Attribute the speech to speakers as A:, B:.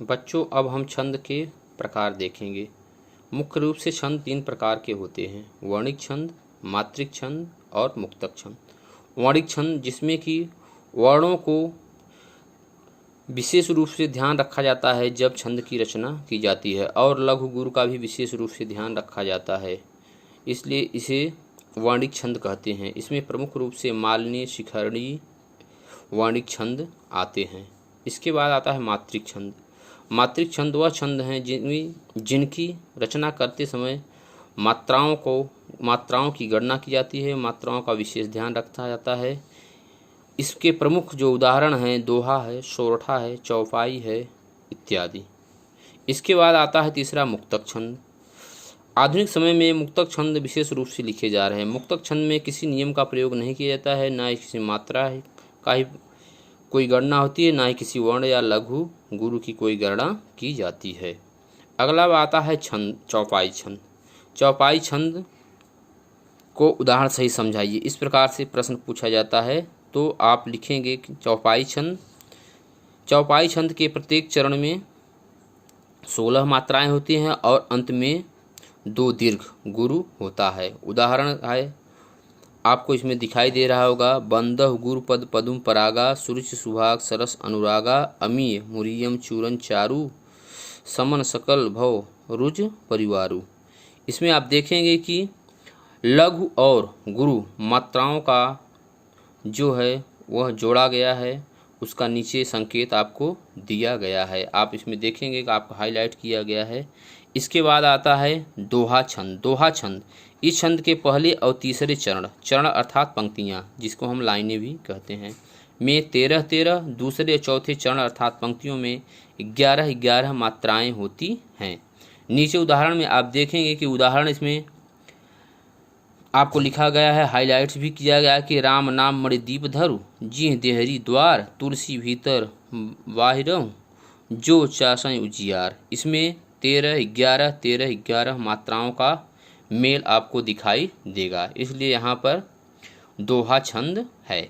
A: बच्चों, अब हम छंद के प्रकार देखेंगे। मुख्य रूप से छंद 3 प्रकार के होते हैं: वर्णिक छंद, मात्रिक छंद और मुक्तक छंद। वर्णिक छंद जिसमें कि वर्णों को विशेष रूप से ध्यान रखा जाता है जब छंद की रचना की जाती है, और लघु गुरु का भी विशेष रूप से ध्यान रखा जाता है, इसलिए इसे वर्णिक छंद कहते हैं। इसमें प्रमुख रूप से मालनी, शिखरणी वर्णिक छंद आते हैं। इसके बाद आता है मात्रिक छंद। मात्रिक छंद वह छंद हैं जिनकी रचना करते समय मात्राओं की गणना की जाती है, मात्राओं का विशेष ध्यान रखा जाता है। इसके प्रमुख जो उदाहरण हैं दोहा है, सोरठा है, चौपाई है इत्यादि। इसके बाद आता है तीसरा मुक्तक छंद। आधुनिक समय में मुक्तक छंद विशेष रूप से लिखे जा रहे हैं। मुक्तक छंद में किसी नियम का प्रयोग नहीं किया जाता है, ना ही किसी मात्रा का ही कोई गणना होती है, ना ही किसी वर्ण या लघु गुरु की कोई गणना की जाती है। अगला आता है छंद चौपाई छंद। चौपाई छंद को उदाहरण सही समझाइए, इस प्रकार से प्रश्न पूछा जाता है तो आप लिखेंगे कि चौपाई छंद के प्रत्येक चरण में 16 मात्राएं होती हैं और अंत में 2 दीर्घ गुरु होता है। उदाहरण है आपको इसमें दिखाई दे रहा होगा: बंदह गुरुपद पदुम परागा, सुरुचि सुभाग सरस अनुरागा, अमीय मुरियम चूरन चारु, समन सकल भव रुज परिवारु। इसमें आप देखेंगे कि लघु और गुरु मात्राओं का जो है वह जोड़ा गया है, उसका नीचे संकेत आपको दिया गया है। आप इसमें देखेंगे कि आपको हाईलाइट किया गया है। इसके बाद आता है दोहा छंद। दोहा छंद इस छंद के पहले और तीसरे चरण अर्थात पंक्तियाँ, जिसको हम लाइनें भी कहते हैं, में 13-13, दूसरे और चौथे चरण अर्थात पंक्तियों में 11-11 मात्राएं होती हैं। नीचे उदाहरण में आप देखेंगे कि उदाहरण इसमें आपको लिखा गया है, हाईलाइट्स भी किया गया है कि राम नाम मणिदीप धरु, जिह देहरी द्वार, तुलसी भीतर बाहिरहु, जो चासई उजियार। इसमें 13-11 मात्राओं का मेल आपको दिखाई देगा, इसलिए यहाँ पर दोहा छंद है।